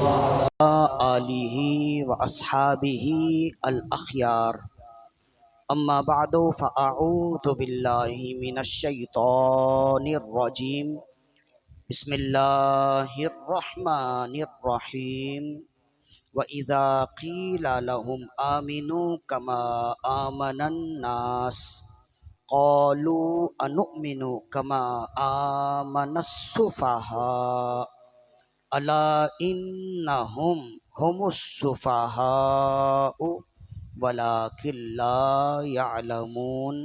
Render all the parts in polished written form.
آلہ و اصحابہ الاخیار اما بعد فاعوذ باللہ من الشیطان الرجیم بسم اللہ الرحمن الرحیم وَإِذَا قِيلَ لَهُمْ آمِنُوا كَمَا آمَنَ النَّاسُ قَالُوا أَنُؤْمِنُ كَمَا آمَنَ السُّفَهَاءُ أَلَا إِنَّهُمْ هُمُ السُّفَهَاءُ وَلَكِنْ لَا يَعْلَمُونَ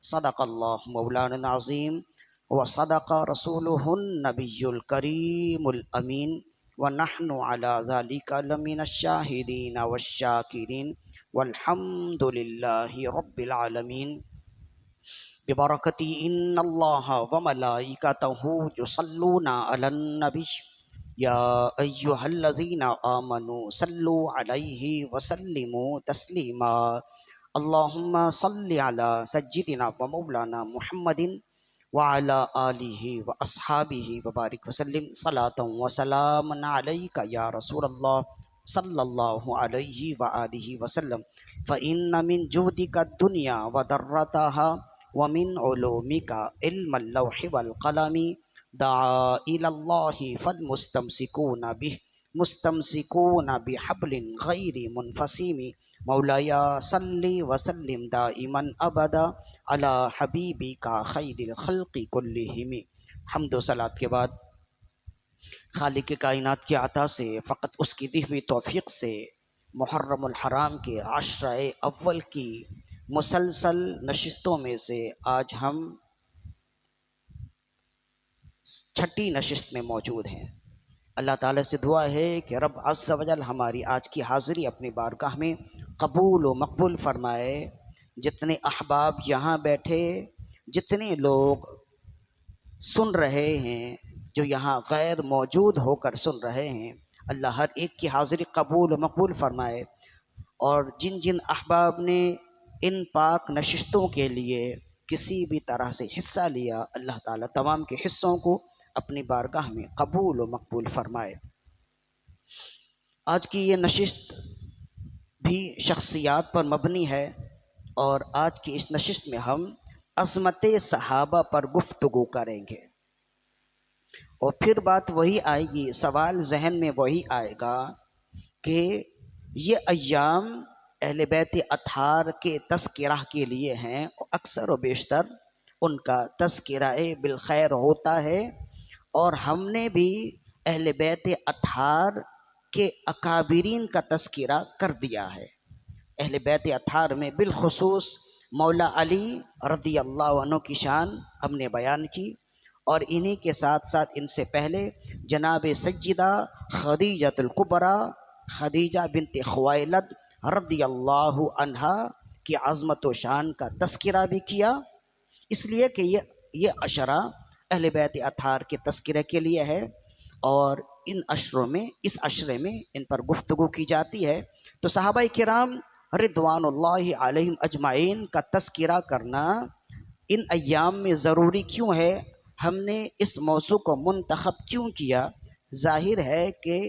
صدق اللہ مولانا العظیم وصدق رسولہ النبی الکریم الامین ونحن على ذلك لمن الشاہدین والشاکرین والحمد للہ رب العالمین ببرکتی ان اللہ وملائکتہ یصلون علی النبی یا ایہا الذین آمنوا صلوا علیہ وسلموا تسلیما اللہم صل علی سیدنا و مولانا محمد وعلی آلہ و اصحابہ وبارک وسلم صلاۃ و سلام علیک یا رسول اللہ صلی اللہ علیہ وآلہ وسلم فإن من جودک الدنیا وضرتها ومن علومک علم اللوح والقلم دعا إلى الله فالمستمسكون به مستمسكون بحبل غير منفصم مولاي صل وسلم دائما ابدا على حبيبك خير الخلق كلهم حمد و صلات کے بعد خالق کائنات کی عطا سے فقط اس کی دی ہوئی توفیق سے محرم الحرام کے عشرہ اول کی مسلسل نشستوں میں سے آج ہم چھٹی نشست میں موجود ہیں۔ اللہ تعالیٰ سے دعا ہے کہ رب عز و جل ہماری آج کی حاضری اپنی بارگاہ میں قبول و مقبول فرمائے۔ جتنے احباب یہاں بیٹھے، جتنے لوگ سن رہے ہیں، جو یہاں غیر موجود ہو کر سن رہے ہیں، اللہ ہر ایک کی حاضری قبول و مقبول فرمائے۔ اور جن جن احباب نے ان پاک نشستوں کے لیے کسی بھی طرح سے حصہ لیا، اللہ تعالیٰ تمام کے حصوں کو اپنی بارگاہ میں قبول و مقبول فرمائے۔ آج کی یہ نشست بھی شخصیات پر مبنی ہے، اور آج کی اس نشست میں ہم عظمت صحابہ پر گفتگو کریں گے۔ اور پھر بات وہی آئے گی، سوال ذہن میں وہی آئے گا کہ یہ ایام اہل بیت اطہار کے تذکرہ کے لیے ہیں، اور اکثر و بیشتر ان کا تذکرہ بالخیر ہوتا ہے، اور ہم نے بھی اہل بیت اطہار کے اکابرین کا تذکرہ کر دیا ہے۔ اہل بیت اطہار میں بالخصوص مولا علی رضی اللہ عنہ کی شان ہم نے بیان کی، اور انہی کے ساتھ ساتھ ان سے پہلے جناب سیدہ خدیجہ الکبریٰ، خدیجہ بنت خویلد رضی اللہ عنہا کی عظمت و شان کا تذکرہ بھی کیا، اس لیے کہ یہ عشرہ اہل بیت اطہار کے تذکرے کے لیے ہے، اور ان عشروں میں، اس عشرے میں ان پر گفتگو کی جاتی ہے۔ تو صحابہ کرام رضوان اللہ علیہم اجمعین کا تذکرہ کرنا ان ایام میں ضروری کیوں ہے، ہم نے اس موضوع کو منتخب کیوں کیا؟ ظاہر ہے کہ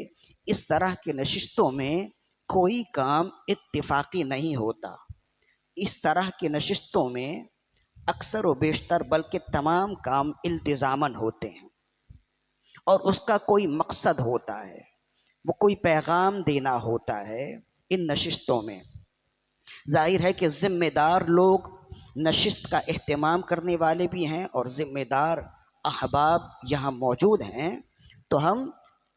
اس طرح کے نشستوں میں کوئی کام اتفاقی نہیں ہوتا۔ اس طرح کی نشستوں میں اکثر و بیشتر بلکہ تمام کام التزاماً ہوتے ہیں، اور اس کا کوئی مقصد ہوتا ہے، وہ کوئی پیغام دینا ہوتا ہے۔ ان نشستوں میں ظاہر ہے کہ ذمہ دار لوگ نشست کا اہتمام کرنے والے بھی ہیں، اور ذمہ دار احباب یہاں موجود ہیں، تو ہم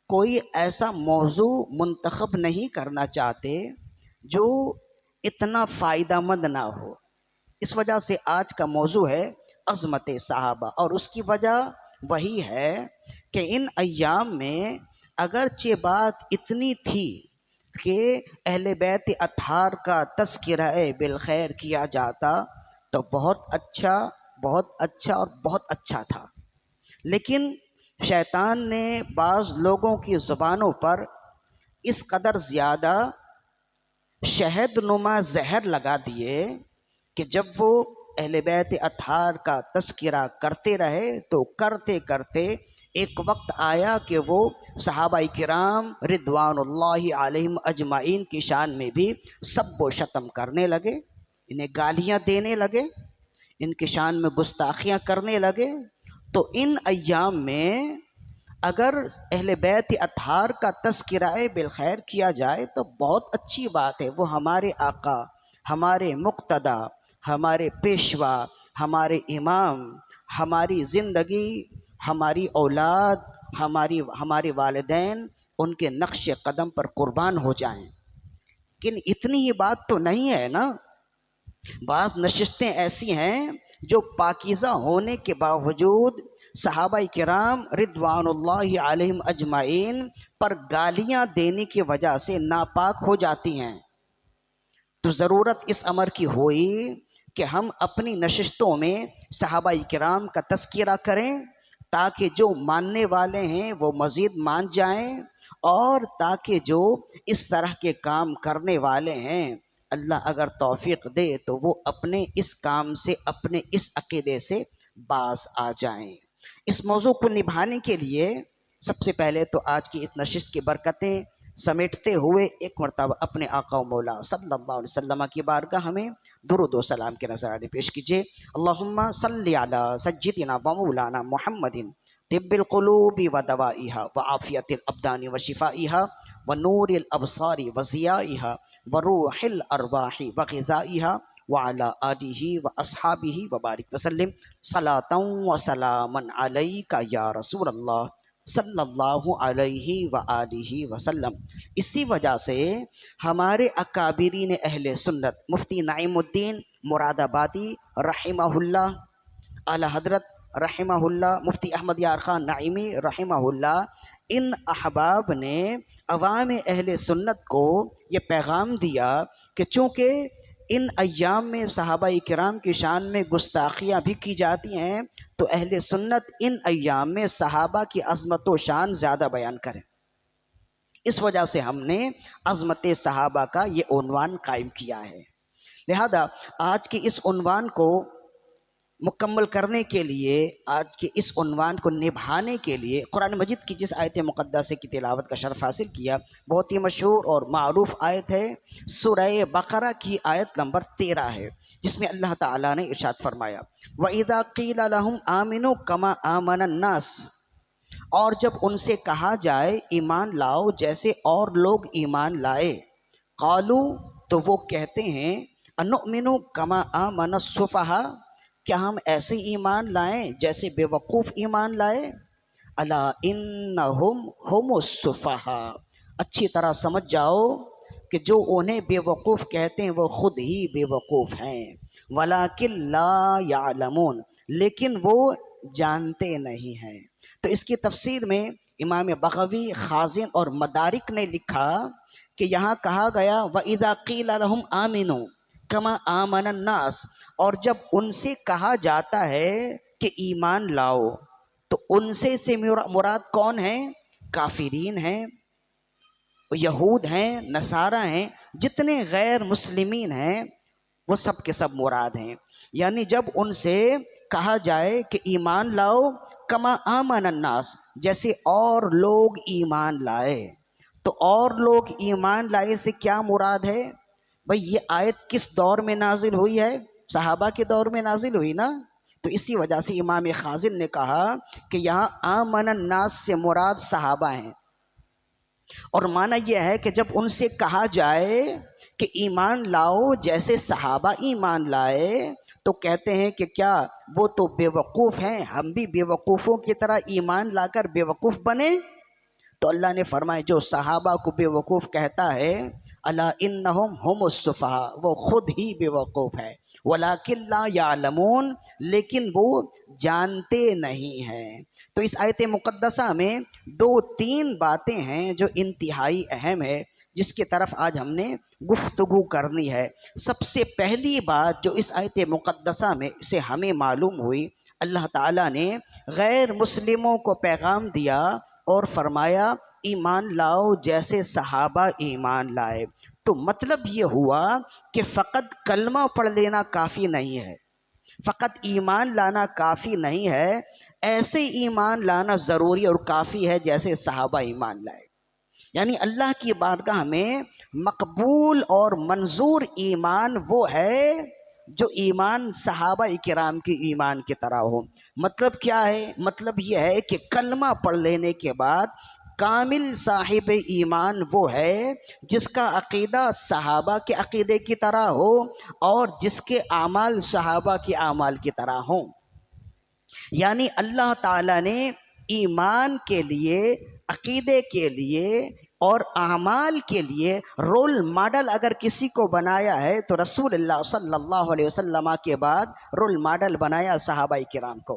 کوئی ایسا موضوع منتخب نہیں کرنا چاہتے جو اتنا فائدہ مند نہ ہو۔ اس وجہ سے آج کا موضوع ہے عظمت صحابہ، اور اس کی وجہ وہی ہے کہ ان ایام میں اگرچہ بات اتنی تھی کہ اہل بیت اطہار کا تذکرہ بالخیر کیا جاتا تو بہت اچھا اور بہت اچھا تھا، لیکن شیطان نے بعض لوگوں کی زبانوں پر اس قدر زیادہ شہد نما زہر لگا دیے کہ جب وہ اہل بیت اطہار کا تذکرہ کرتے رہے تو کرتے کرتے ایک وقت آیا کہ وہ صحابہ کرام رضوان اللہ علیہم اجمعین کی شان میں بھی سب و شتم کرنے لگے، انہیں گالیاں دینے لگے، ان کی شان میں گستاخیاں کرنے لگے۔ تو ان ایام میں اگر اہل بیت اطہار کا تذکرہ بالخیر کیا جائے تو بہت اچھی بات ہے۔ وہ ہمارے آقا، ہمارے مقتدی، ہمارے پیشوا، ہمارے امام، ہماری زندگی، ہماری اولاد، ہمارے والدین ان کے نقش قدم پر قربان ہو جائیں۔ لیکن اتنی ہی بات تو نہیں ہے نا، بعض نشستیں ایسی ہیں جو پاکیزہ ہونے کے باوجود صحابہ کرام رضوان اللہ علیہم اجمعین پر گالیاں دینے کی وجہ سے ناپاک ہو جاتی ہیں۔ تو ضرورت اس امر کی ہوئی کہ ہم اپنی نشستوں میں صحابہ کرام کا تذکرہ کریں، تاکہ جو ماننے والے ہیں وہ مزید مان جائیں، اور تاکہ جو اس طرح کے کام کرنے والے ہیں اللہ اگر توفیق دے تو وہ اپنے اس کام سے، اپنے اس عقیدے سے باز آ جائیں۔ اس موضوع کو نبھانے کے لیے سب سے پہلے تو آج کی اس نشست کی برکتیں سمیٹتے ہوئے ایک مرتبہ اپنے آقا و مولا صلی اللہ علیہ وسلم کی بارگاہ میں درود و سلام کے نذرانے پیش کیجیے۔ اللہم صلی علی سیدنا و مولانا محمد طب القلوب و دوائها وعافیت الابدان و شفائها ونور الابصار و ضیائها وروح الارواح و غذائها وعلى آلہ و اصحابہ وبارک وسلم صلاۃ و سلاما علیک یا رسول اللہ صلی اللہ علیہ وآلہ وسلم۔ اسی وجہ سے ہمارے اکابرین اہل سنت مفتی نعیم الدین مراد آبادی رحمہ اللہ، اعلیٰ حضرت رحمہ اللہ، مفتی احمد یار خان نعیمی رحمہ اللہ، ان احباب نے عوام اہل سنت کو یہ پیغام دیا کہ چونکہ ان ایام میں صحابہ کرام کی شان میں گستاخیاں بھی کی جاتی ہیں، تو اہل سنت ان ایام میں صحابہ کی عظمت و شان زیادہ بیان کریں۔ اس وجہ سے ہم نے عظمت صحابہ کا یہ عنوان قائم کیا ہے۔ لہذا آج کی اس عنوان کو مکمل کرنے کے لیے، آج کے اس عنوان کو نبھانے کے لیے قرآن مجید کی جس آیت مقدسہ کی تلاوت کا شرف حاصل کیا، بہت ہی مشہور اور معروف آیت ہے، سورہ بقرہ کی آیت نمبر 13 ہے، جس میں اللہ تعالیٰ نے ارشاد فرمایا وَإِذَا قِيلَ لَهُمْ آمِنُوا كَمَا آمَنَ النَّاسِ، اور جب ان سے کہا جائے ایمان لاؤ جیسے اور لوگ ایمان لائے، قالوا، تو وہ کہتے ہیں انؤمن کما آمن السفہاء، کیا ہم ایسے ایمان لائیں جیسے بے وقوف ایمان لائے؟ الا انہم ہم السفہاء، اچھی طرح سمجھ جاؤ کہ جو انہیں بے وقوف کہتے ہیں وہ خود ہی بے وقوف ہیں، ولکن لا یعلمون، لیکن وہ جانتے نہیں ہیں۔ تو اس کی تفسیر میں امام بغوی، خازن اور مدارک نے لکھا کہ یہاں کہا گیا وَإِذَا قِيلَ لَهُمْ آمِنُوا كَمَا آمَنَ النَّاسِ، اور جب ان سے کہا جاتا ہے کہ ایمان لاؤ، تو ان سے مراد کون ہیں؟ کافرین ہیں، یہود ہیں، نصارہ ہیں، جتنے غیر مسلمین ہیں وہ سب کے سب مراد ہیں۔ یعنی جب ان سے کہا جائے کہ ایمان لاؤ کما آمن الناس، جیسے اور لوگ ایمان لائے، تو اور لوگ ایمان لائے سے کیا مراد ہے؟ بھئی یہ آیت کس دور میں نازل ہوئی ہے؟ صحابہ کے دور میں نازل ہوئی نا، تو اسی وجہ سے امام خازن نے کہا کہ یہاں آمن الناس سے مراد صحابہ ہیں، اور معنی یہ ہے کہ جب ان سے کہا جائے کہ ایمان لاؤ جیسے صحابہ ایمان لائے، تو کہتے ہیں کہ کیا وہ تو بے وقوف ہیں، ہم بھی بے وقوفوں کی طرح ایمان لا کر بے وقوف بنے؟ تو اللہ نے فرمایا جو صحابہ کو بے وقوف کہتا ہے الا انہم ہم السفہاء، وہ خود ہی بے وقوف ہے، ولکن لا یعلمون، لیکن وہ جانتے نہیں ہیں۔ تو اس آیت مقدسہ میں دو تین باتیں ہیں جو انتہائی اہم ہے، جس کی طرف آج ہم نے گفتگو کرنی ہے۔ سب سے پہلی بات جو اس آیت مقدسہ میں سے ہمیں معلوم ہوئی، اللہ تعالیٰ نے غیر مسلموں کو پیغام دیا اور فرمایا ایمان لاؤ جیسے صحابہ ایمان لائے۔ تو مطلب یہ ہوا کہ فقط کلمہ پڑھ لینا کافی نہیں ہے، فقط ایمان لانا کافی نہیں ہے، ایسے ایمان لانا ضروری اور کافی ہے جیسے صحابہ ایمان لائے. یعنی اللہ کی بارگاہ میں مقبول اور منظور ایمان وہ ہے جو ایمان صحابہ کرام کی ایمان کی طرح ہو. مطلب کیا ہے؟ مطلب یہ ہے کہ کلمہ پڑھ لینے کے بعد کامل صاحب ایمان وہ ہے جس کا عقیدہ صحابہ کے عقیدے کی طرح ہو اور جس کے اعمال صحابہ کے اعمال کی طرح ہوں. یعنی اللہ تعالیٰ نے ایمان کے لیے، عقیدے کے لیے اور اعمال کے لیے رول ماڈل اگر کسی کو بنایا ہے تو رسول اللہ صلی اللہ علیہ وسلم کے بعد رول ماڈل بنایا صحابہ کرام کو،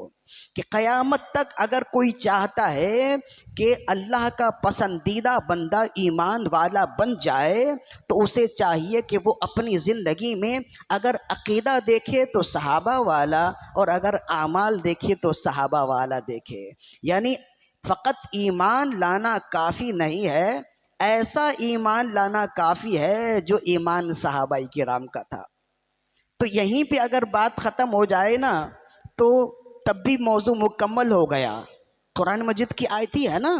کہ قیامت تک اگر کوئی چاہتا ہے کہ اللہ کا پسندیدہ بندہ ایمان والا بن جائے تو اسے چاہیے کہ وہ اپنی زندگی میں اگر عقیدہ دیکھے تو صحابہ والا اور اگر اعمال دیکھے تو صحابہ والا دیکھے. یعنی فقط ایمان لانا کافی نہیں ہے، ایسا ایمان لانا کافی ہے جو ایمان صحابہ کرام کا تھا. تو یہیں پہ اگر بات ختم ہو جائے نا تو تب بھی موضوع مکمل ہو گیا. قرآن مجید کی آیت ہی ہے نا،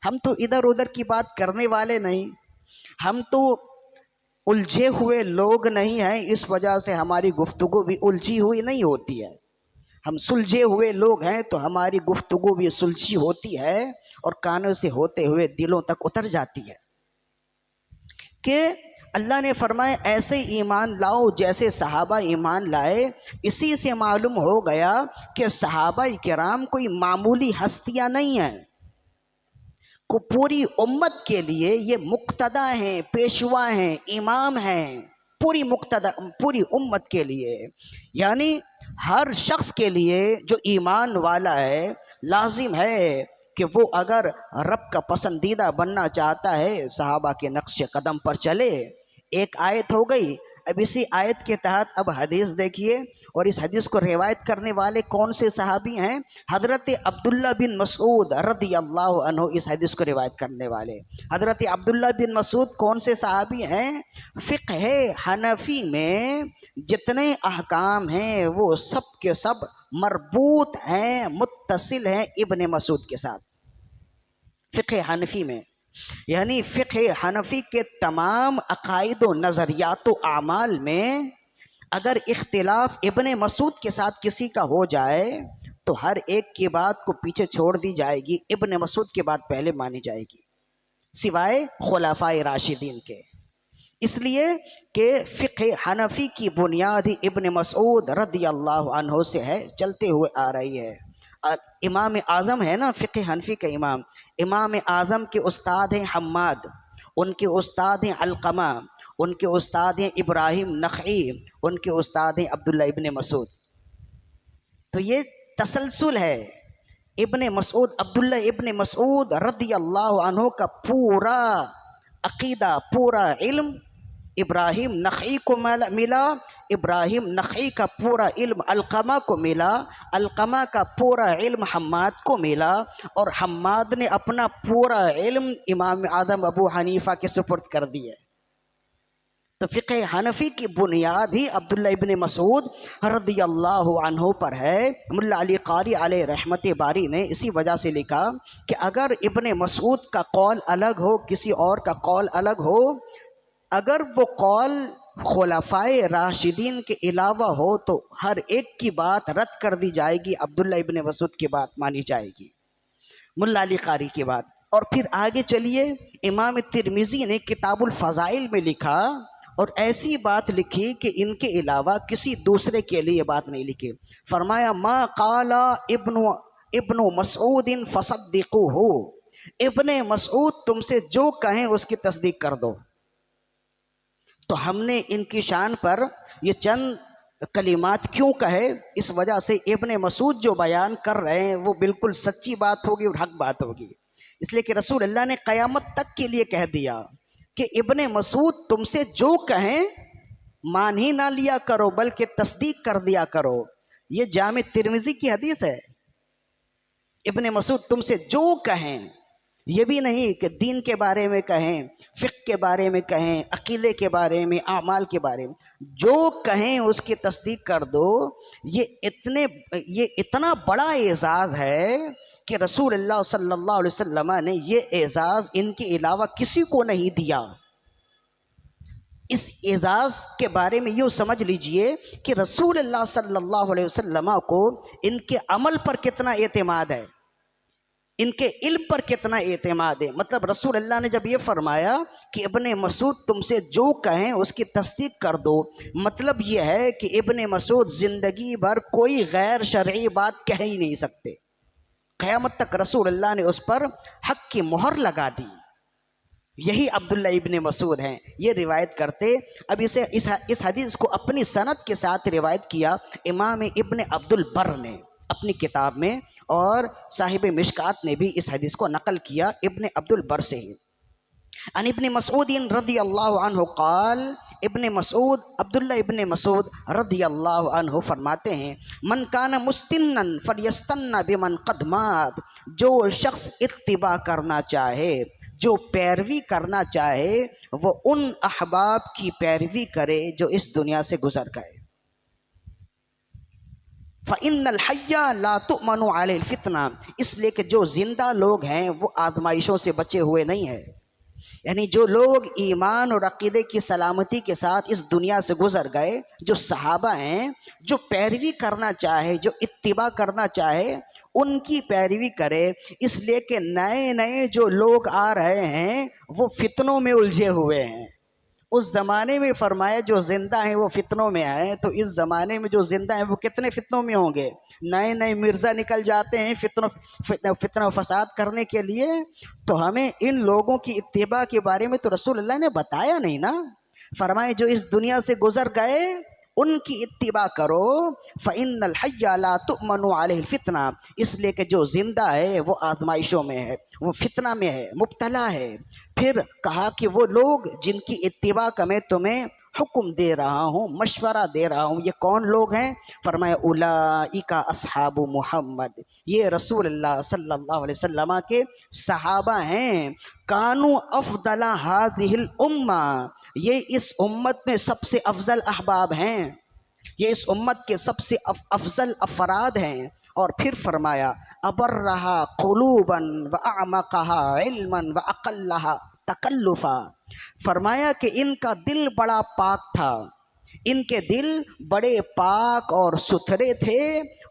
ہم تو ادھر ادھر کی بات کرنے والے نہیں، ہم تو الجھے ہوئے لوگ نہیں ہیں، اس وجہ سے ہماری گفتگو بھی الجھی ہوئی نہیں ہوتی ہے. ہم سلجھے ہوئے لوگ ہیں تو ہماری گفتگو بھی سلجھی ہوتی ہے اور کانوں سے ہوتے ہوئے دلوں تک اتر جاتی ہے. کہ اللہ نے فرمایا ایسے ایمان لاؤ جیسے صحابہ ایمان لائے. اسی سے معلوم ہو گیا کہ صحابہ کرام کوئی معمولی ہستیاں نہیں ہیں، کو پوری امت کے لیے یہ مقتدی ہیں، پیشوا ہیں، امام ہیں، پوری امت کے لیے. یعنی ہر شخص کے لیے جو ایمان والا ہے لازم ہے کہ وہ اگر رب کا پسندیدہ بننا چاہتا ہے صحابہ کے نقش قدم پر چلے. ایک آیت ہو گئی، اب اسی آیت کے تحت اب حدیث دیکھیے. اور اس حدیث کو روایت کرنے والے کون سے صحابی ہیں؟ حضرت عبداللہ بن مسعود رضی اللہ عنہ اس حدیث کو روایت کرنے والے. حضرت عبداللہ بن مسعود کون سے صحابی ہیں؟ فقہ حنفی میں جتنے احکام ہیں وہ سب کے سب مربوط ہیں، متصل ہیں ابن مسعود کے ساتھ. فقہ حنفی میں یعنی فقہ حنفی کے تمام عقائد و نظریات و اعمال میں اگر اختلاف ابن مسعود کے ساتھ کسی کا ہو جائے تو ہر ایک کی بات کو پیچھے چھوڑ دی جائے گی، ابن مسعود کی بات پہلے مانی جائے گی سوائے خلفائے راشدین کے. اس لیے کہ فقہ حنفی کی بنیاد ہی ابن مسعود رضی اللہ عنہ سے ہے، چلتے ہوئے آ رہی ہے. اور امام اعظم ہے نا فقہ حنفی کا امام، امام اعظم کے استاد ہیں حماد، ان کے استاد ہیں علقمہ، ان کے استاد ہیں ابراہیم نخعی، ان کے استاد ہیں عبداللہ ابن مسعود. تو یہ تسلسل ہے. ابن مسعود، عبداللہ ابن مسعود رضی اللہ عنہ کا پورا عقیدہ، پورا علم ابراہیم نخعی کو ملا، ابراہیم نخعی کا پورا علم علقمہ کو ملا، علقمہ کا پورا علم حماد کو ملا، اور حماد نے اپنا پورا علم امام اعظم ابو حنیفہ کے سپرد کر دیا. تو فقہ حنفی کی بنیاد ہی عبداللہ ابن مسعود رضی اللہ عنہ پر ہے. ملا علی قاری علیہ رحمت باری نے اسی وجہ سے لکھا کہ اگر ابن مسعود کا قول الگ ہو، کسی اور کا قول الگ ہو، اگر وہ قول خلفائے راشدین کے علاوہ ہو تو ہر ایک کی بات رد کر دی جائے گی، عبداللہ ابن مسعود کی بات مانی جائے گی، ملا علی قاری کی بات. اور پھر آگے چلیے، امام ترمذی نے کتاب الفضائل میں لکھا اور ایسی بات لکھی کہ ان کے علاوہ کسی دوسرے کے لیے بات نہیں لکھی. فرمایا ما قال ابن مسعود فصدقوہ، ابن مسعود تم سے جو کہیں اس کی تصدیق کر دو. تو ہم نے ان کی شان پر یہ چند کلمات کیوں کہے؟ اس وجہ سے ابن مسعود جو بیان کر رہے ہیں وہ بالکل سچی بات ہوگی اور حق بات ہوگی. اس لیے کہ رسول اللہ نے قیامت تک کے لیے کہہ دیا کہ ابن مسعود تم سے جو کہیں مان ہی نہ لیا کرو بلکہ تصدیق کر دیا کرو. یہ جامع ترمذی کی حدیث ہے. ابن مسعود تم سے جو کہیں، یہ بھی نہیں کہ دین کے بارے میں کہیں، فقہ کے بارے میں کہیں، عقیدے کے بارے میں، اعمال کے بارے میں، جو کہیں اس کی تصدیق کر دو۔ یہ اتنا بڑا اعزاز ہے کہ رسول اللہ صلی اللہ علیہ وسلم نے یہ اعزاز ان کے علاوہ کسی کو نہیں دیا۔ اس اعزاز کے بارے میں یوں سمجھ لیجئے کہ رسول اللہ صلی اللہ علیہ وسلم کو ان کے عمل پر کتنا اعتماد ہے، ان کے علم پر کتنا اعتماد ہے۔ مطلب رسول اللہ نے جب یہ فرمایا کہ ابن مسعود تم سے جو کہیں اس کی تصدیق کر دو، مطلب یہ ہے کہ ابن مسعود زندگی بھر کوئی غیر شرعی بات کہہ ہی نہیں سکتے، قیامت تک رسول اللہ نے اس پر حق کی مہر لگا دی۔ یہی عبداللہ ابن مسعود ہیں، یہ روایت کرتے۔ اب اس حدیث کو اپنی سند کے ساتھ روایت کیا امام ابن عبد البر نے اپنی کتاب میں، اور صاحب مشکات نے بھی اس حدیث کو نقل کیا ابن عبد البر سے ہی۔ عن ابن مسعود رضی اللہ عنہ قال، ابن مسعود عبداللہ ابن مسعود رضی اللہ عنہ فرماتے ہیں، من کان مستنا فلیستن بمن قد مات، جو شخص اتباع کرنا چاہے، جو پیروی کرنا چاہے، وہ ان احباب کی پیروی کرے جو اس دنیا سے گزر گئے۔ فَإِنَّ الْحَيَّ لَا تُؤْمَنُ عَلَيْهِ الْفِتْنَةِ، اس لیے کہ جو زندہ لوگ ہیں وہ آزمائشوں سے بچے ہوئے نہیں ہیں۔ یعنی جو لوگ ایمان اور عقیدے کی سلامتی کے ساتھ اس دنیا سے گزر گئے، جو صحابہ ہیں، جو پیروی کرنا چاہے، جو اتباع کرنا چاہے، ان کی پیروی کرے، اس لیے کہ نئے نئے جو لوگ آ رہے ہیں وہ فتنوں میں الجھے ہوئے ہیں۔ اس زمانے میں فرمایا جو زندہ ہیں وہ فتنوں میں آئے، تو اس زمانے میں جو زندہ ہیں وہ کتنے فتنوں میں ہوں گے؟ نئے نئے مرزا نکل جاتے ہیں فتنہ و فساد کرنے کے لیے۔ تو ہمیں ان لوگوں کی اتباع کے بارے میں تو رسول اللہ نے بتایا نہیں نا، فرمائے جو اس دنیا سے گزر گئے ان کی اتباع کرو۔ فَإِنَّ الْحَيَّ لَا تُؤْمَنُ عَلَيْهِ الْفِتْنَةِ، اس لیے کہ جو زندہ ہے وہ آزمائشوں میں ہے، وہ فتنہ میں ہے، مبتلا ہے۔ پھر کہا کہ وہ لوگ جن کی اتباع کا میں تمہیں حکم دے رہا ہوں، مشورہ دے رہا ہوں، یہ کون لوگ ہیں؟ فرمایا اولئک اصحاب محمد، یہ رسول اللہ صلی اللہ علیہ وسلم کے صحابہ ہیں۔ کانوا افضل هذه الامہ، یہ اس امت میں سب سے افضل احباب ہیں، یہ اس امت کے سب سے افضل افراد ہیں۔ اور پھر فرمایا ابرہا قلوبا واعمقہا علما واقلہا تکلفا، فرمایا کہ ان کا دل بڑا پاک تھا، ان کے دل بڑے پاک اور ستھرے تھے،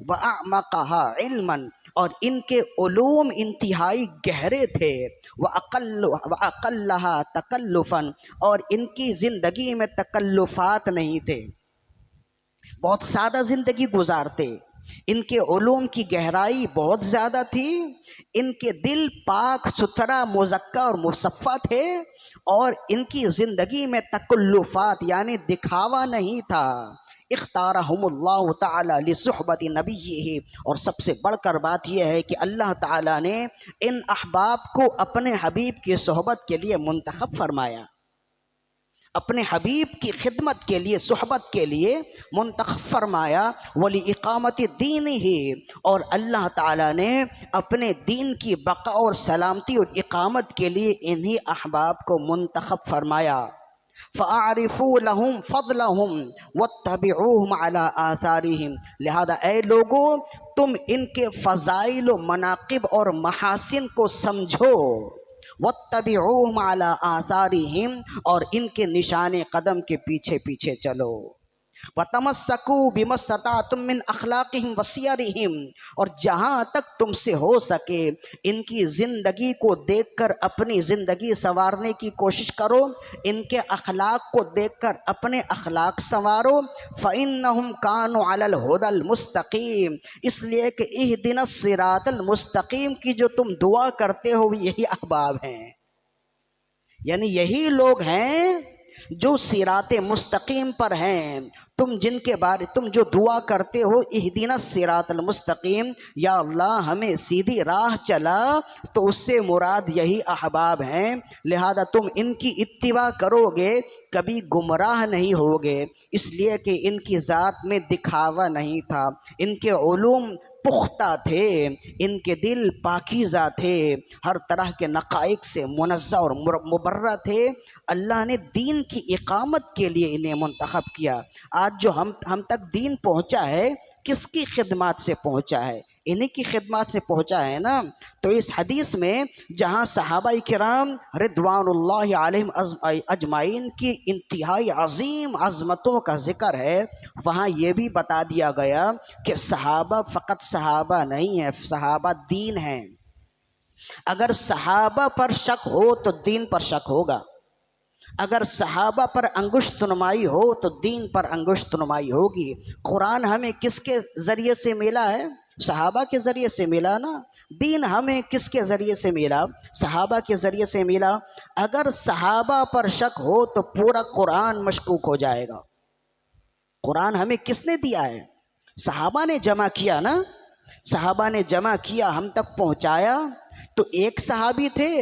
واعمقہا علما، اور ان کے علوم انتہائی گہرے تھے، واقلہا تکلفا، اور ان کی زندگی میں تکلفات نہیں تھے، بہت سادہ زندگی گزارتے۔ ان کے علوم کی گہرائی بہت زیادہ تھی، ان کے دل پاک ستھرا مزکہ اور مصفہ تھے، اور ان کی زندگی میں تکلفات یعنی دکھاوا نہیں تھا۔ اختارہم اللہ تعالی لصحبت نبیہ، اور سب سے بڑھ کر بات یہ ہے کہ اللہ تعالی نے ان احباب کو اپنے حبیب کی صحبت کے لیے منتخب فرمایا، اپنے حبیب کی خدمت کے لیے، صحبت کے لیے منتخب فرمایا۔ وَلِإِقَامَةِ دِينِهِ، اور اللہ تعالیٰ نے اپنے دین کی بقا اور سلامتی اور اقامت کے لیے انہی احباب کو منتخب فرمایا۔ فَأَعْرِفُوا لَهُمْ فَضْلَهُمْ وَاتَّبِعُوهُمْ عَلَىٰ آثَارِهِمْ، لہذا اے لوگو تم ان کے فضائل و مناقب اور محاسن کو سمجھو، وَاتَّبِعُوهُمْ عَلَىٰ آثَارِهِمْ، اور ان کے نشان قدم کے پیچھے پیچھے چلو۔ وَتَمَسَّكُوا بِمَا اسْتَطَعْتُم مِّنْ أَخْلَاقِهِمْ وَسِيَرِهِمْ، اور جہاں تک تم سے ہو سکے ان کی زندگی کو دیکھ کر اپنی زندگی سنوارنے کی کوشش کرو، ان کے اخلاق کو دیکھ کر اپنے اخلاق سنوارو۔ فَإِنَّهُمْ كَانُوا عَلَى الْهُدَى الْمُسْتَقِيمِ، اس لیے کہ اهْدِنَا الصِّرَاطَ الْمُسْتَقِيمِ کی جو تم دعا کرتے ہو یہی احباب ہیں، یعنی یہی لوگ ہیں جو صراط مستقیم پر ہیں۔ تم جو دعا کرتے ہو اہدنا الصراط المستقیم، یا اللہ ہمیں سیدھی راہ چلا، تو اس سے مراد یہی احباب ہیں، لہذا تم ان کی اتباع کرو گے کبھی گمراہ نہیں ہوگے، اس لیے کہ ان کی ذات میں دکھاوا نہیں تھا، ان کے علوم پختہ تھے، ان کے دل پاکیزہ تھے، ہر طرح کے نقائق سے منزہ اور مبرہ تھے۔ اللہ نے دین کی اقامت کے لیے انہیں منتخب کیا۔ آج جو ہم تک دین پہنچا ہے، کس کی خدمات سے پہنچا ہے؟ انہیں کی خدمات سے پہنچا ہے نا۔ تو اس حدیث میں جہاں صحابہ کرام رضوان اللہ علیہم اجمعین کی انتہائی عظیم عظمتوں کا ذکر ہے، وہاں یہ بھی بتا دیا گیا کہ صحابہ فقط صحابہ نہیں ہیں، صحابہ دین ہیں۔ اگر صحابہ پر شک ہو تو دین پر شک ہوگا، اگر صحابہ پر انگشت نمائی ہو تو دین پر انگشت نمائی ہوگی۔ قرآن ہمیں کس کے ذریعے سے ملا ہے؟ صحابہ کے ذریعے سے ملا نا۔ دین ہمیں کس کے ذریعے سے ملا؟ صحابہ کے ذریعے سے ملا۔ اگر صحابہ پر شک ہو تو پورا قرآن مشکوک ہو جائے گا۔ قرآن ہمیں کس نے دیا ہے؟ صحابہ نے جمع کیا نا۔ صحابہ نے جمع کیا، ہم تک پہنچایا۔ تو ایک صحابی تھے،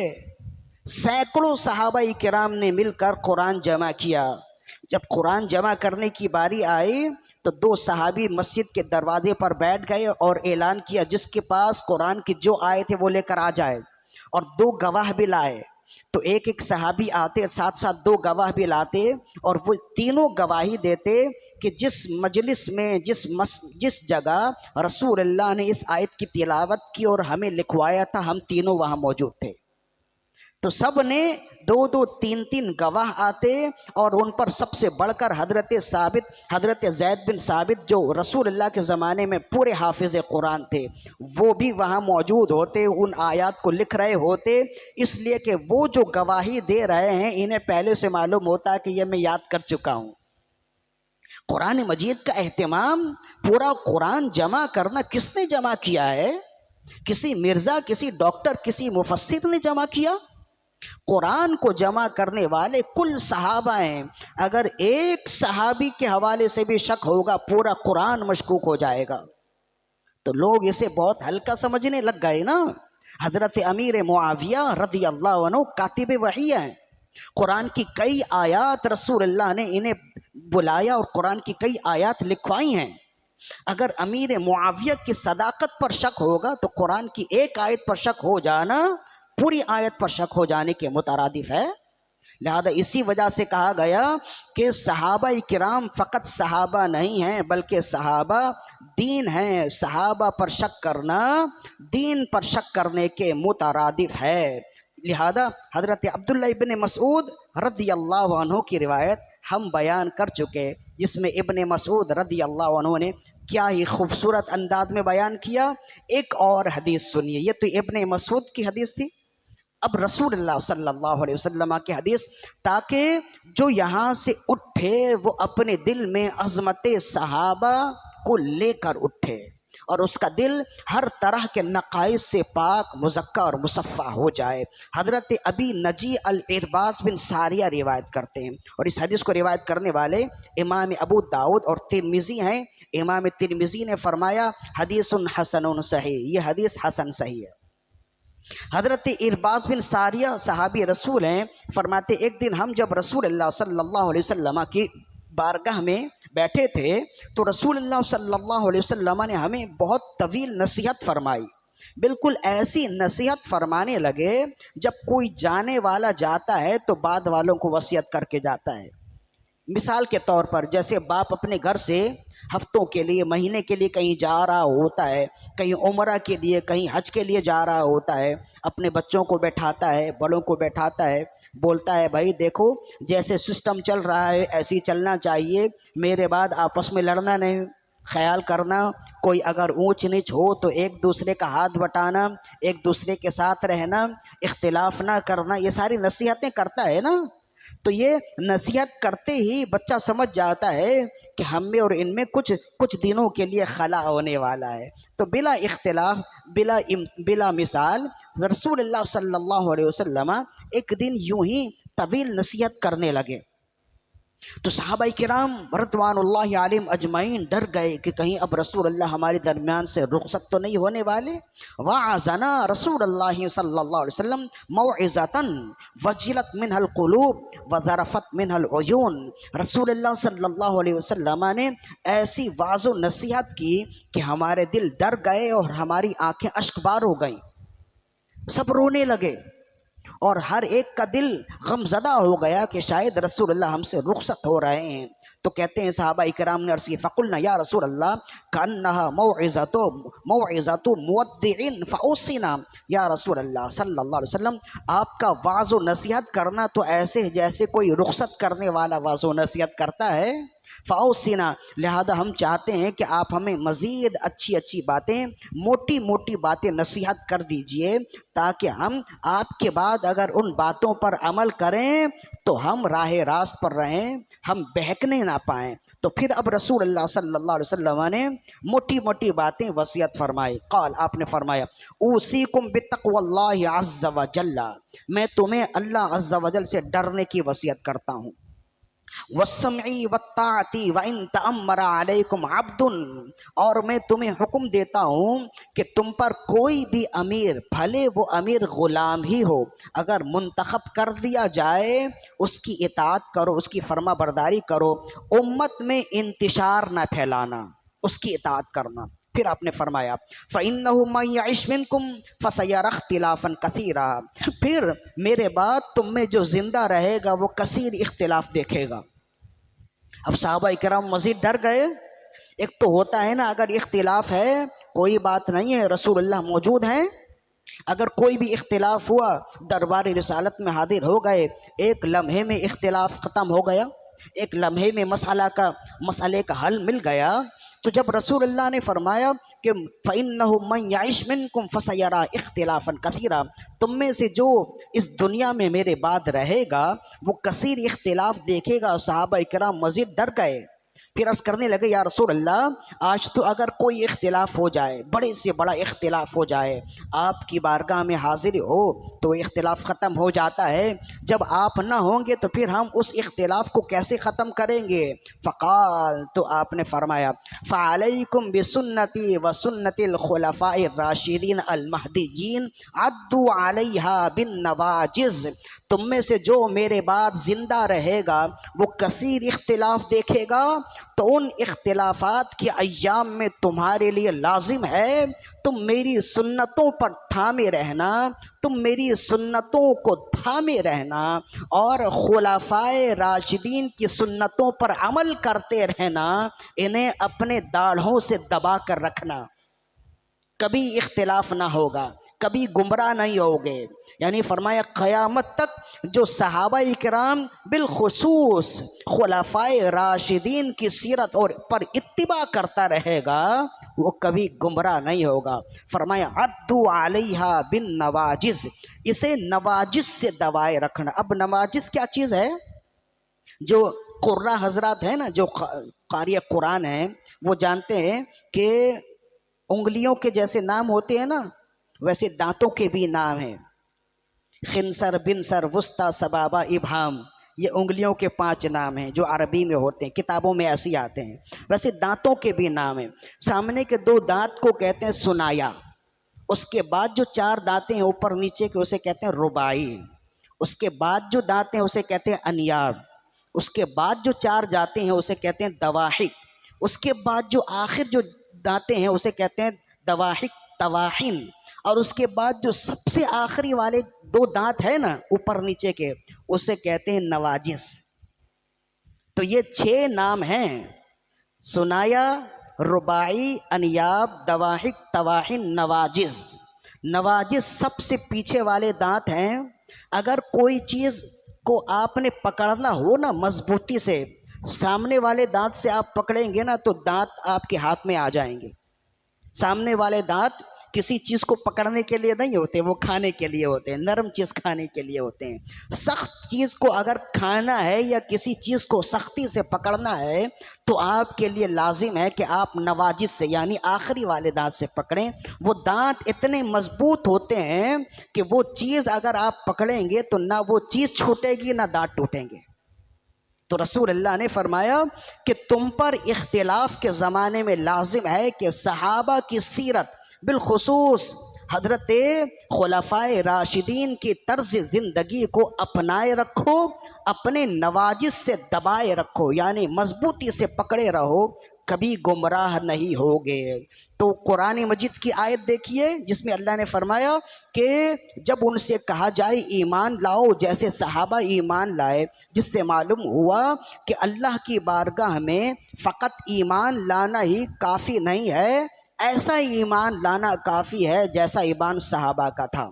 سینکڑوں صحابہ کرام نے مل کر قرآن جمع کیا۔ جب قرآن جمع کرنے کی باری آئی تو 2 صحابی مسجد کے دروازے پر بیٹھ گئے اور اعلان کیا، جس کے پاس قرآن کی جو آیت ہے وہ لے کر آ جائے، اور 2 گواہ بھی لائے۔ تو ایک صحابی آتے، ساتھ ساتھ 2 گواہ بھی لاتے، اور وہ تینوں گواہی دیتے کہ جس مجلس میں جس جگہ رسول اللہ نے اس آیت کی تلاوت کی اور ہمیں لکھوایا تھا، ہم تینوں وہاں موجود تھے۔ تو سب نے 2 3 گواہ آتے، اور ان پر سب سے بڑھ کر حضرت زید بن ثابت جو رسول اللہ کے زمانے میں پورے حافظ قرآن تھے، وہ بھی وہاں موجود ہوتے، ان آیات کو لکھ رہے ہوتے، اس لیے کہ وہ جو گواہی دے رہے ہیں انہیں پہلے سے معلوم ہوتا کہ یہ میں یاد کر چکا ہوں۔ قرآن مجید کا اہتمام، پورا قرآن جمع کرنا کس نے جمع کیا ہے؟ کسی مرزا، کسی ڈاکٹر، کسی مفسر نے جمع کیا؟ قرآن کو جمع کرنے والے کل صحابہ ہیں۔ اگر ایک صحابی کے حوالے سے بھی شک ہوگا، پورا قرآن مشکوک ہو جائے گا۔ تو لوگ اسے بہت ہلکا سمجھنے لگ گئے نا۔ حضرت امیر معاویہ رضی اللہ عنہ کاتب وحی ہیں۔ قرآن کی کئی آیات رسول اللہ نے انہیں بلایا اور قرآن کی کئی آیات لکھوائی ہیں۔ اگر امیر معاویہ کی صداقت پر شک ہوگا تو قرآن کی ایک آیت پر شک ہو جانا پوری آیت پر شک ہو جانے کے مترادف ہے۔ لہذا اسی وجہ سے کہا گیا کہ صحابہ کرام فقط صحابہ نہیں ہیں بلکہ صحابہ دین ہیں۔ صحابہ پر شک کرنا دین پر شک کرنے کے مترادف ہے۔ لہذا حضرت عبداللہ ابن مسعود رضی اللہ عنہ کی روایت ہم بیان کر چکے، جس میں ابن مسعود رضی اللہ عنہ نے کیا ہی خوبصورت انداز میں بیان کیا۔ ایک اور حدیث سنیے، یہ تو ابن مسعود کی حدیث تھی، اب رسول اللہ صلی اللہ علیہ وسلم کی حدیث، تاکہ جو یہاں سے اٹھے وہ اپنے دل میں عظمت صحابہ کو لے کر اٹھے، اور اس کا دل ہر طرح کے نقائص سے پاک مزکہ اور مصفہ ہو جائے۔ حضرت ابی نجی العرباض بن ساریہ روایت کرتے ہیں، اور اس حدیث کو روایت کرنے والے امام ابو داؤد اور ترمذی ہیں۔ امام ترمذی نے فرمایا حدیث حسن صحیح، یہ حدیث حسن صحیح ہے۔ حضرت ارباز بن ساریہ صحابی رسول ہیں، فرماتے ایک دن ہم جب رسول اللہ صلی اللہ علیہ وسلم کی بارگاہ میں بیٹھے تھے تو رسول اللہ صلی اللہ علیہ وسلم نے ہمیں بہت طویل نصیحت فرمائی۔ بالکل ایسی نصیحت فرمانے لگے جب کوئی جانے والا جاتا ہے تو بعد والوں کو وصیت کر کے جاتا ہے۔ مثال کے طور پر جیسے باپ اپنے گھر سے ہفتوں کے لیے، مہینے کے لیے کہیں جا رہا ہوتا ہے، کہیں عمرہ کے لیے، کہیں حج کے لیے جا رہا ہوتا ہے، اپنے بچوں کو بیٹھاتا ہے، بڑوں کو بیٹھاتا ہے، بولتا ہے بھائی دیکھو جیسے سسٹم چل رہا ہے ایسے ہی چلنا چاہیے، میرے بعد آپس میں لڑنا نہیں، خیال کرنا، کوئی اگر اونچ نیچ ہو تو ایک دوسرے کا ہاتھ بٹانا، ایک دوسرے کے ساتھ رہنا، اختلاف نہ کرنا، یہ ساری نصیحتیں کرتا ہے نا۔ تو یہ نصیحت کرتے ہی بچہ سمجھ جاتا ہے کہ ہم میں اور ان میں کچھ دنوں کے لیے خلا ہونے والا ہے۔ تو بلا اختلاف، بلا مثال رسول اللہ صلی اللہ علیہ وسلم ایک دن یوں ہی طویل نصیحت کرنے لگے۔ تو صحابہ کرام رضوان اللہ علیہم اجمعین ڈر گئے کہ کہیں اب رسول اللہ ہمارے درمیان سے رخصت تو نہیں ہونے والے. وعظنا رسول اللہ صلی اللہ علیہ وسلم موعظۃ وجلت منها القلوب وذرفت منها العیون. رسول اللہ صلی اللہ علیہ وسلم نے ایسی واضح و نصیحت کی کہ ہمارے دل ڈر گئے اور ہماری آنکھیں اشک بار ہو گئیں، سب رونے لگے اور ہر ایک کا دل غم زدہ ہو گیا کہ شاید رسول اللہ ہم سے رخصت ہو رہے ہیں. تو کہتے ہیں صحابہ کرام نے عرض کی فقلنا یا رسول اللہ کانہا موعظۃ مودع فاوصنا. یا رسول اللہ صلی اللہ علیہ وسلم آپ کا واعظ و نصیحت کرنا تو ایسے جیسے کوئی رخصت کرنے والا واعظ و نصیحت کرتا ہے. فاوصنا، لہذا ہم چاہتے ہیں کہ آپ ہمیں مزید اچھی اچھی باتیں، موٹی موٹی باتیں نصیحت کر دیجئے تاکہ ہم آپ کے بعد اگر ان باتوں پر عمل کریں تو ہم راہ راست پر رہیں، ہم بہکنے نہ پائیں. تو پھر اب رسول اللہ صلی اللہ علیہ وسلم نے موٹی موٹی باتیں وصیت فرمائی. قال، آپ نے فرمایا اوصیکم بتقوی اللہ عز وجل، میں تمہیں اللہ عز وجل سے ڈرنے کی وصیت کرتا ہوں. والسمع والطاعت وان تأمر علیکم عبد، اور میں تمہیں حکم دیتا ہوں کہ تم پر کوئی بھی امیر، بھلے وہ امیر غلام ہی ہو، اگر منتخب کر دیا جائے اس کی اطاعت کرو، اس کی فرما برداری کرو، امت میں انتشار نہ پھیلانا، اس کی اطاعت کرنا. پھر آپ نے فرمایا فَإِنَّهُ مَن يَعِشْ مِنْكُمْ فَسَيَرَى اخْتِلَافًا كَثِيرًا، پھر میرے بعد تم میں جو زندہ رہے گا وہ کثیر اختلاف دیکھے گا. اب صحابہ کرام مزید ڈر گئے. ایک تو ہوتا ہے نا اگر اختلاف ہے کوئی بات نہیں ہے، رسول اللہ موجود ہیں، اگر کوئی بھی اختلاف ہوا دربار رسالت میں حاضر ہو گئے، ایک لمحے میں اختلاف ختم ہو گیا، ایک لمحے میں مسئلے کا حل مل گیا. تو جب رسول اللہ نے فرمایا کہ فَإِنَّهُ مَن يَعِشْ مِنْكُمْ فَسَيَرَى اخْتِلَافًا كَثِيرًا، تم میں سے جو اس دنیا میں میرے بعد رہے گا وہ کثیر اختلاف دیکھے گا. صحابہ کرام مزید ڈر گئے. پھر عرض کرنے لگے یا رسول اللہ آج تو اگر کوئی اختلاف ہو جائے، بڑے سے بڑا اختلاف ہو جائے، آپ کی بارگاہ میں حاضر ہو تو اختلاف ختم ہو جاتا ہے، جب آپ نہ ہوں گے تو پھر ہم اس اختلاف کو کیسے ختم کریں گے؟ فقال، تو آپ نے فرمایا فعلیکم بسنتی وسنت الخلفاء الراشدین المہدیین عدوا علیہا بالنواجذ، تم میں سے جو میرے بعد زندہ رہے گا وہ کثیر اختلاف دیکھے گا، تو ان اختلافات کے ایام میں تمہارے لیے لازم ہے تم میری سنتوں پر تھامے رہنا، تم میری سنتوں کو تھامے رہنا اور خلفائے راشدین کی سنتوں پر عمل کرتے رہنا، انہیں اپنے داڑھوں سے دبا کر رکھنا، کبھی اختلاف نہ ہوگا، کبھی گمراہ نہیں ہوگے. یعنی فرمایا قیامت تک جو صحابہ کرام بالخصوص خلفائے راشدین کی سیرت اور پر اتباع کرتا رہے گا وہ کبھی گمراہ نہیں ہوگا. فرمایا عدو علیہا بالنواجذ، اسے نواجذ سے دبائے رکھنا. اب نواجذ کیا چیز ہے؟ جو قرہ حضرات ہیں نا، جو قاری قرآن ہیں، وہ جانتے ہیں کہ انگلیوں کے جیسے نام ہوتے ہیں نا ویسے دانتوں کے بھی نام ہیں. خنسر، بنسر، وسطی، سبابہ، ابہام، یہ انگلیوں کے 5 نام ہیں جو عربی میں ہوتے ہیں، کتابوں میں ایسے آتے ہیں. ویسے دانتوں کے بھی نام ہیں. سامنے کے 2 دانت کو کہتے ہیں سنایا، اس کے بعد جو 4 دانتیں ہیں اوپر نیچے کے اسے کہتے ہیں رباعی، اس کے بعد جو دانت ہیں اسے کہتے ہیں انیاب، اس کے بعد جو 4 جاتے ہیں اسے کہتے ہیں دواحق، اس کے بعد جو آخر جو دانتیں ہیں اسے کہتے ہیں دواحق طواحن، اور اس کے بعد جو سب سے آخری والے 2 دانت ہیں نا اوپر نیچے کے اسے کہتے ہیں نواجذ. تو یہ 6 نام ہیں، سنایا، رباعی، انیاب، دواحق، طواحن، نواجذ. نواجذ سب سے پیچھے والے دانت ہیں. اگر کوئی چیز کو آپ نے پکڑنا ہو نا مضبوطی سے، سامنے والے دانت سے آپ پکڑیں گے نا تو دانت آپ کے ہاتھ میں آ جائیں گے. سامنے والے دانت کسی چیز کو پکڑنے کے لیے نہیں ہوتے، وہ کھانے کے لیے ہوتے ہیں، نرم چیز کھانے کے لیے ہوتے ہیں. سخت چیز کو اگر کھانا ہے یا کسی چیز کو سختی سے پکڑنا ہے تو آپ کے لیے لازم ہے کہ آپ نواجذ سے یعنی آخری والے دانت سے پکڑیں. وہ دانت اتنے مضبوط ہوتے ہیں کہ وہ چیز اگر آپ پکڑیں گے تو نہ وہ چیز چھوٹے گی نہ دانت ٹوٹیں گے. تو رسول اللہ نے فرمایا کہ تم پر اختلاف کے زمانے میں لازم ہے کہ صحابہ کی سیرت، بالخصوص حضرت خلفائے راشدین کی طرز زندگی کو اپنائے رکھو، اپنے نواجذ سے دبائے رکھو، یعنی مضبوطی سے پکڑے رہو، کبھی گمراہ نہیں ہوگے۔ تو قرآن مجید کی آیت دیکھیے جس میں اللہ نے فرمایا کہ جب ان سے کہا جائے ایمان لاؤ جیسے صحابہ ایمان لائے، جس سے معلوم ہوا کہ اللہ کی بارگاہ میں فقط ایمان لانا ہی کافی نہیں ہے، ایسا ایمان لانا کافی ہے جیسا ایمان صحابہ کا تھا۔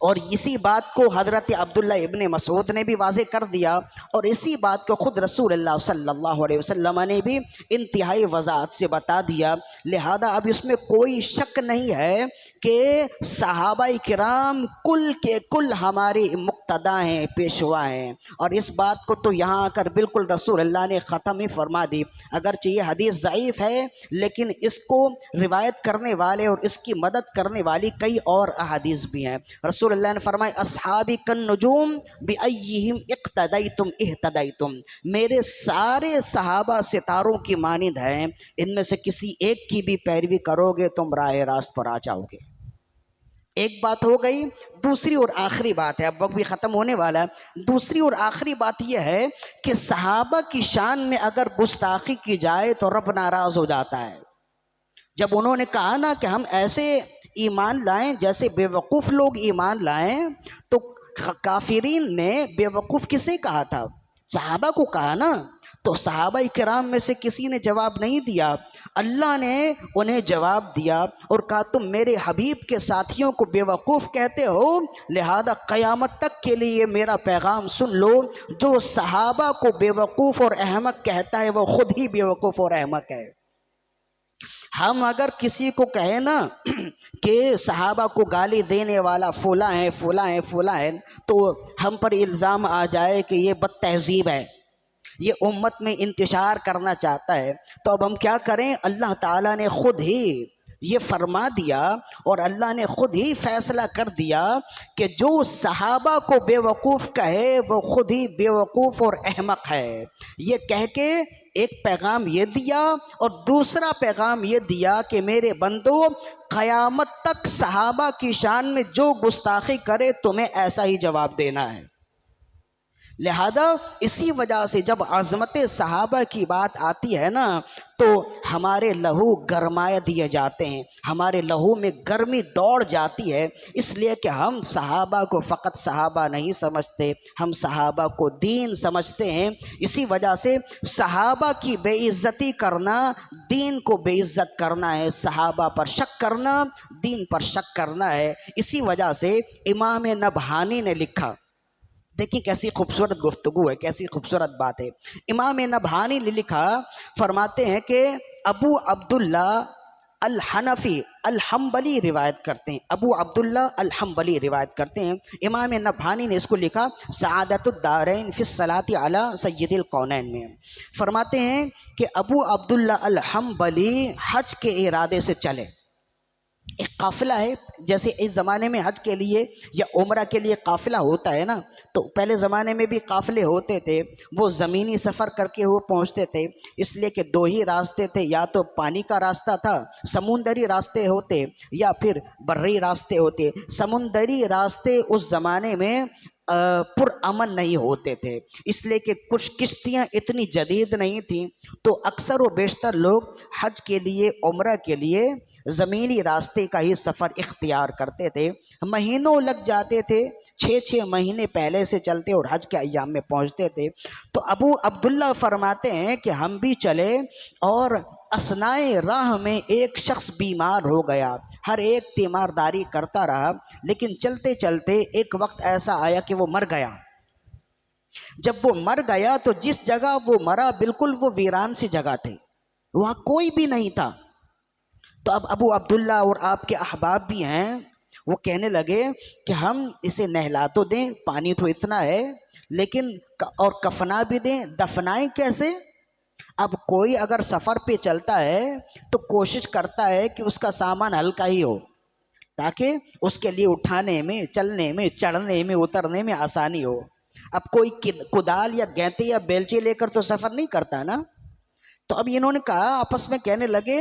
اور اسی بات کو حضرت عبداللہ ابن مسعود نے بھی واضح کر دیا، اور اسی بات کو خود رسول اللہ صلی اللہ علیہ وسلم نے بھی انتہائی وضاحت سے بتا دیا۔ لہذا اب اس میں کوئی شک نہیں ہے کہ صحابہ کرام کل کے کل ہمارے مقتدا ہیں، پیشوا ہیں، اور اس بات کو تو یہاں آ کر بالکل رسول اللہ نے ختم ہی فرما دی۔ اگرچہ یہ حدیث ضعیف ہے لیکن اس کو روایت کرنے والے اور اس کی مدد کرنے والی کئی اور احادیث بھی ہیں۔ رسول اللہ نے فرمایا اصحابی کالنجوم بأیہم اقتدیتم اہتدیتم، میرے سارے صحابہ ستاروں کی مانند ہیں، ان میں سے کسی ایک کی بھی پیروی کرو گے تم راہ راست پر آ جاؤ گے۔ ایک بات ہو گئی۔ دوسری اور آخری بات ہے، اب وقت بھی ختم ہونے والا ہے۔ دوسری اور آخری بات یہ ہے کہ صحابہ کی شان میں اگر گستاخی کی جائے تو رب ناراض ہو جاتا ہے۔ جب انہوں نے کہا نا کہ ہم ایسے ایمان لائیں جیسے بے وقوف لوگ ایمان لائیں، تو کافرین نے بے وقوف کسے کہا تھا؟ صحابہ کو کہا نا۔ تو صحابہ کرام میں سے کسی نے جواب نہیں دیا، اللہ نے انہیں جواب دیا اور کہا تم میرے حبیب کے ساتھیوں کو بے وقوف کہتے ہو، لہذا قیامت تک کے لیے میرا پیغام سن لو، جو صحابہ کو بے وقوف اور احمق کہتا ہے وہ خود ہی بے وقوف اور احمق ہے۔ ہم اگر کسی کو کہیں نا کہ صحابہ کو گالی دینے والا فلاں ہے فلاں ہے فلاں ہے، تو ہم پر الزام آ جائے کہ یہ بد تہذیب ہے، یہ امت میں انتشار کرنا چاہتا ہے، تو اب ہم کیا کریں؟ اللہ تعالیٰ نے خود ہی یہ فرما دیا اور اللہ نے خود ہی فیصلہ کر دیا کہ جو صحابہ کو بے وقوف کہے وہ خود ہی بے وقوف اور احمق ہے۔ یہ کہہ کے ایک پیغام یہ دیا اور دوسرا پیغام یہ دیا کہ میرے بندو، قیامت تک صحابہ کی شان میں جو گستاخی کرے تمہیں ایسا ہی جواب دینا ہے۔ لہذا اسی وجہ سے جب عظمت صحابہ کی بات آتی ہے نا تو ہمارے لہو گرمائے دیے جاتے ہیں، ہمارے لہو میں گرمی دوڑ جاتی ہے، اس لیے کہ ہم صحابہ کو فقط صحابہ نہیں سمجھتے، ہم صحابہ کو دین سمجھتے ہیں۔ اسی وجہ سے صحابہ کی بے عزتی کرنا دین کو بے عزت کرنا ہے، صحابہ پر شک کرنا دین پر شک کرنا ہے۔ اسی وجہ سے امام نبہانی نے لکھا، دیکھیں کیسی خوبصورت گفتگو ہے، کیسی خوبصورت بات ہے۔ امام نبہانی نے لکھا، فرماتے ہیں کہ ابو عبداللہ الحنفی الحنبلی روایت کرتے ہیں، ابو عبداللہ الحنبلی روایت کرتے ہیں۔ امام نبہانی نے اس کو لکھا سعادت الدارین فی الصلاۃ علی سید القونین میں، فرماتے ہیں کہ ابو عبداللہ الحنبلی حج کے ارادے سے چلے۔ ایک قافلہ ہے، جیسے اس زمانے میں حج کے لیے یا عمرہ کے لیے قافلہ ہوتا ہے نا، تو پہلے زمانے میں بھی قافلے ہوتے تھے، وہ زمینی سفر کر کے وہ پہنچتے تھے، اس لیے کہ دو ہی راستے تھے، یا تو پانی کا راستہ تھا، سمندری راستے ہوتے، یا پھر بری راستے ہوتے۔ سمندری راستے اس زمانے میں پر امن نہیں ہوتے تھے، اس لیے کہ کچھ کشتیاں اتنی جدید نہیں تھیں، تو اکثر و بیشتر لوگ حج کے لیے عمرہ کے لیے زمینی راستے کا ہی سفر اختیار کرتے تھے۔ مہینوں لگ جاتے تھے، 6 مہینے پہلے سے چلتے اور حج کے ایام میں پہنچتے تھے۔ تو ابو عبداللہ فرماتے ہیں کہ ہم بھی چلے اور اثنائے راہ میں ایک شخص بیمار ہو گیا، ہر ایک تیمارداری کرتا رہا، لیکن چلتے چلتے ایک وقت ایسا آیا کہ وہ مر گیا۔ جب وہ مر گیا تو جس جگہ وہ مرا بالکل وہ ویران سی جگہ تھی، وہاں کوئی بھی نہیں تھا۔ تو اب ابو عبداللہ اور آپ کے احباب بھی ہیں، وہ کہنے لگے کہ ہم اسے نہلا تو دیں، پانی تو اتنا ہے، لیکن اور کفنا بھی دیں، دفنائیں کیسے؟ اب کوئی اگر سفر پہ چلتا ہے تو کوشش کرتا ہے کہ اس کا سامان ہلکا ہی ہو، تاکہ اس کے لیے اٹھانے میں، چلنے میں، چڑھنے میں، اترنے میں آسانی ہو۔ اب کوئی کدال یا گینتے یا بیلچے لے کر تو سفر نہیں کرتا نا. تو اب انہوں نے کہا آپس میں کہنے لگے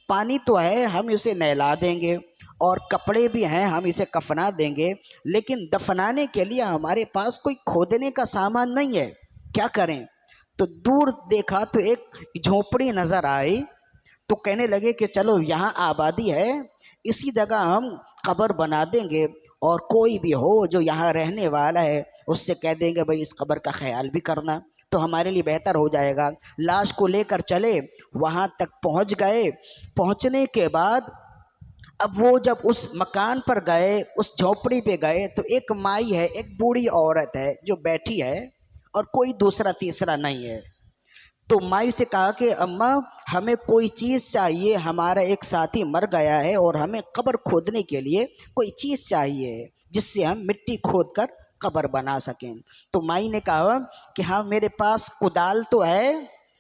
پانی تو ہے ہم اسے نہلا دیں گے اور کپڑے بھی ہیں ہم اسے کفنا دیں گے، لیکن دفنانے کے لیے ہمارے پاس کوئی کھودنے کا سامان نہیں ہے، کیا کریں؟ تو دور دیکھا تو ایک جھونپڑی نظر آئی، تو کہنے لگے کہ چلو یہاں آبادی ہے، اسی جگہ ہم قبر بنا دیں گے اور کوئی بھی ہو جو یہاں رہنے والا ہے اس سے کہہ دیں گے بھائی اس قبر کا خیال بھی کرنا، تو ہمارے لیے بہتر ہو جائے گا. لاش کو لے کر چلے، وہاں تک پہنچ گئے. پہنچنے کے بعد اب وہ جب اس مکان پر گئے، اس جھونپڑی پہ گئے، تو ایک مائی ہے، ایک بوڑھی عورت ہے جو بیٹھی ہے اور کوئی دوسرا تیسرا نہیں ہے. تو مائی سے کہا کہ اماں ہمیں کوئی چیز چاہیے، ہمارا ایک ساتھی مر گیا ہے اور ہمیں قبر کھودنے کے لیے کوئی چیز چاہیے جس سے ہم مٹی کھود کر قبر بنا سکیں. تو مائی نے کہا کہ ہاں میرے پاس کدال تو ہے،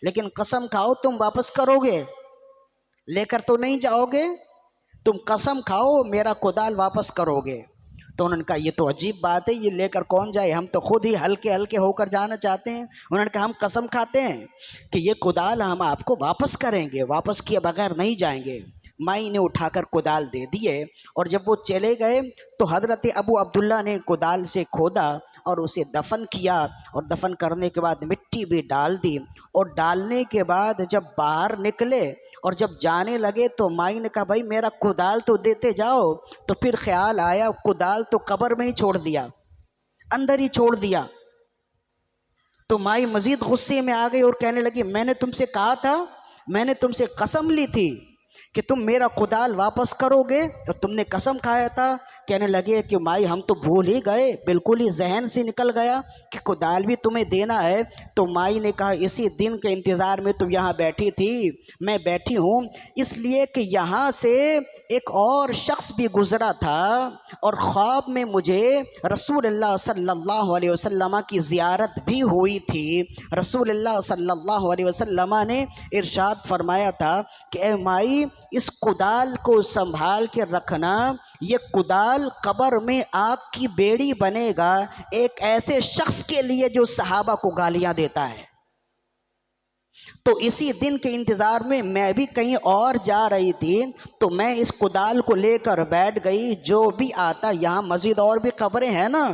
لیکن قسم کھاؤ تم واپس کرو گے، لے کر تو نہیں جاؤ گے، تم قسم کھاؤ میرا کدال واپس کرو گے. تو انہوں نے کہا یہ تو عجیب بات ہے، یہ لے کر کون جائے، ہم تو خود ہی ہلکے ہلکے ہو کر جانا چاہتے ہیں. انہوں نے کہا ہم قسم کھاتے ہیں کہ یہ کدال ہم آپ کو واپس کریں گے، واپس کیے بغیر نہیں جائیں گے. مائی نے اٹھا کر کدال دے دیے اور جب وہ چلے گئے تو حضرت ابو عبداللہ نے کدال سے کھودا اور اسے دفن کیا، اور دفن کرنے کے بعد مٹی بھی ڈال دی. اور ڈالنے کے بعد جب باہر نکلے اور جب جانے لگے تو مائی نے کہا بھائی میرا کدال تو دیتے جاؤ. تو پھر خیال آیا کدال تو قبر میں ہی چھوڑ دیا، اندر ہی چھوڑ دیا. تو مائی مزید غصے میں آ گئی اور کہنے لگی میں نے تم سے کہا تھا، میں نے تم سے قسم لی تھی کہ تم میرا کدال واپس کرو گے اور تم نے قسم کھایا تھا. کہنے لگے کہ مائی ہم تو بھول ہی گئے، بالکل ہی ذہن سے نکل گیا کہ کدال بھی تمہیں دینا ہے. تو مائی نے کہا اسی دن کے انتظار میں تم یہاں بیٹھی تھی، میں بیٹھی ہوں اس لیے کہ یہاں سے ایک اور شخص بھی گزرا تھا اور خواب میں مجھے رسول اللہ صلی اللہ علیہ وسلم کی زیارت بھی ہوئی تھی. رسول اللہ صلی اللہ علیہ وسلم نے ارشاد فرمایا تھا کہ اے مائی اس کدال کو سنبھال کے رکھنا، یہ کدال قبر میں آگ کی بیڑی بنے گا ایک ایسے شخص کے لیے جو صحابہ کو گالیاں دیتا ہے. تو اسی دن کے انتظار میں بھی کہیں اور جا رہی تھی، تو میں اس کدال کو لے کر بیٹھ گئی. جو بھی آتا، یہاں مزید اور بھی قبریں ہیں نا،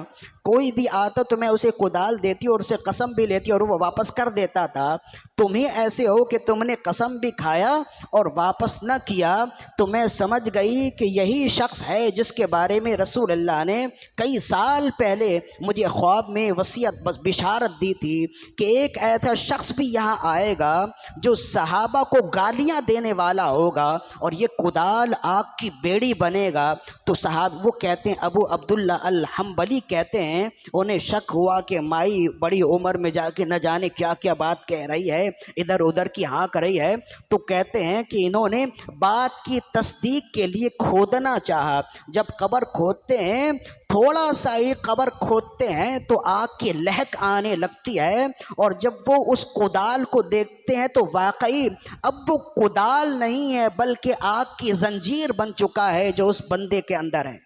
کوئی بھی آتا تو میں اسے کدال دیتی اور اسے قسم بھی لیتی اور وہ واپس کر دیتا تھا. تم ہی ایسے ہو کہ تم نے قسم بھی کھایا اور واپس نہ کیا. تو میں سمجھ گئی کہ یہی شخص ہے جس کے بارے میں رسول اللہ نے کئی سال پہلے مجھے خواب میں وصیت بشارت دی تھی کہ ایک ایسا شخص بھی یہاں آئے گا جو صحابہ کو گالیاں دینے والا ہوگا اور یہ کدال آگ کی بیڑی بنے گا. تو صاحب وہ کہتے ہیں ابو عبداللہ الحنبلی کہتے ہیں انہیں شک ہوا کہ مائی بڑی عمر میں جا کے نہ جانے کیا کیا بات کہہ رہی ہے، ادھر ادھر کی ہاں کر رہی ہے. تو کہتے ہیں کہ انہوں نے بات کی تصدیق کے لیے کھودنا چاہا. جب قبر کھودتے ہیں، تھوڑا سا ہی قبر کھودتے ہیں تو آگ کی لہک آنے لگتی ہے، اور جب وہ اس کدال کو دیکھتے ہیں تو واقعی اب وہ کدال نہیں ہے بلکہ آگ کی زنجیر بن چکا ہے جو اس بندے کے اندر ہے،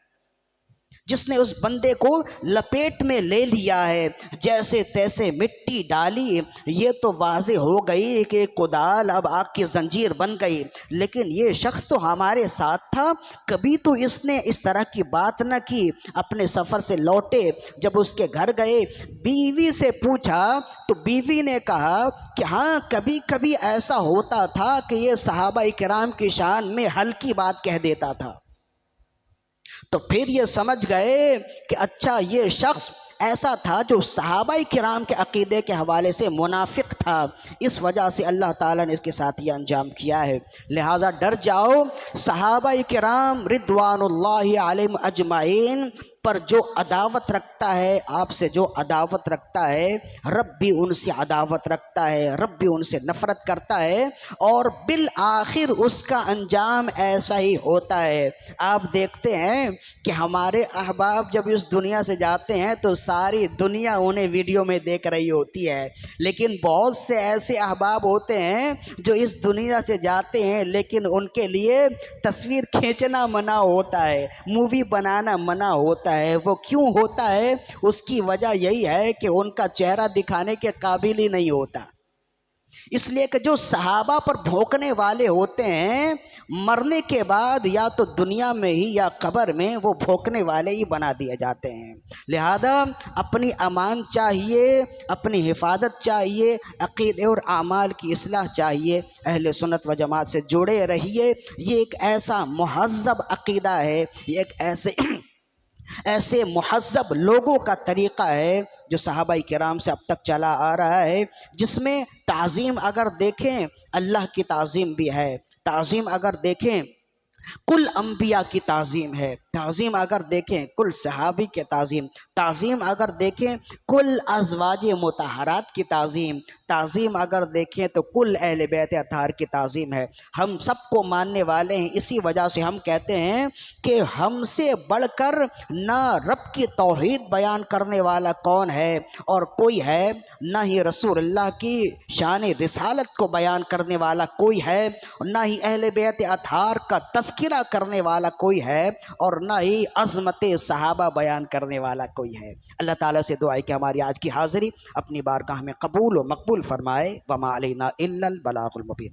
جس نے اس بندے کو لپیٹ میں لے لیا ہے. جیسے تیسے مٹی ڈالی، یہ تو واضح ہو گئی کہ کدال اب آگ کی زنجیر بن گئی. لیکن یہ شخص تو ہمارے ساتھ تھا، کبھی تو اس نے اس طرح کی بات نہ کی. اپنے سفر سے لوٹے، جب اس کے گھر گئے، بیوی سے پوچھا تو بیوی نے کہا کہ ہاں کبھی کبھی ایسا ہوتا تھا کہ یہ صحابہ کرام کی شان میں ہلکی بات کہہ دیتا تھا. تو پھر یہ سمجھ گئے کہ اچھا یہ شخص ایسا تھا جو صحابہ کرام کے عقیدے کے حوالے سے منافق تھا، اس وجہ سے اللہ تعالیٰ نے اس کے ساتھ یہ انجام کیا ہے. لہٰذا ڈر جاؤ، صحابہ کرام رضوان اللہ علیہم اجمعین پر جو عداوت رکھتا ہے، آپ سے جو عداوت رکھتا ہے، رب بھی ان سے عداوت رکھتا ہے، رب بھی ان سے نفرت کرتا ہے، اور بالآخر اس کا انجام ایسا ہی ہوتا ہے. آپ دیکھتے ہیں کہ ہمارے احباب جب اس دنیا سے جاتے ہیں تو ساری دنیا انہیں ویڈیو میں دیکھ رہی ہوتی ہے، لیکن بہت سے ایسے احباب ہوتے ہیں جو اس دنیا سے جاتے ہیں لیکن ان کے لیے تصویر کھینچنا منع ہوتا ہے، مووی بنانا منع ہوتا ہوتا ہے. وہ کیوں ہوتا ہے؟ اس کی وجہ یہی ہے کہ ان کا چہرہ دکھانے کے قابل ہی نہیں ہوتا. اس لیے کہ جو صحابہ پر بھونکنے والے ہوتے ہیں مرنے کے بعد یا تو دنیا میں ہی یا قبر میں وہ بھونکنے والے ہی بنا دیے جاتے ہیں. لہذا اپنی امان چاہیے، اپنی حفاظت چاہیے، عقیدے اور اعمال کی اصلاح چاہیے. اہل سنت و جماعت سے جڑے رہیے. یہ ایک ایسا مہذب عقیدہ ہے، یہ ایک ایسے مہذب لوگوں کا طریقہ ہے جو صحابہ کرام سے اب تک چلا آ رہا ہے، جس میں تعظیم اگر دیکھیں اللہ کی تعظیم بھی ہے، تعظیم اگر دیکھیں کل انبیاء کی تعظیم ہے، تعظیم اگر دیکھیں کل صحابی کے تعظیم، تعظیم اگر دیکھیں کل ازواج مطہرات کی تعظیم، تعظیم اگر دیکھیں تو کل اہل بیت اطہار کی تعظیم ہے. ہم سب کو ماننے والے ہیں. اسی وجہ سے ہم کہتے ہیں کہ ہم سے بڑھ کر نہ رب کی توحید بیان کرنے والا کون ہے اور کوئی ہے، نہ ہی رسول اللہ کی شان رسالت کو بیان کرنے والا کوئی ہے، نہ ہی اہل بیت اطہار کا تذکرہ کرنے والا کوئی ہے، اور نہ ہی عظمت صحابہ بیان کرنے والا کوئی ہے. اللہ تعالیٰ سے دعا ہے کہ ہماری آج کی حاضری اپنی بارگاہ میں قبول و مقبول فرمائے. وما علینا الا البلاغ المبین.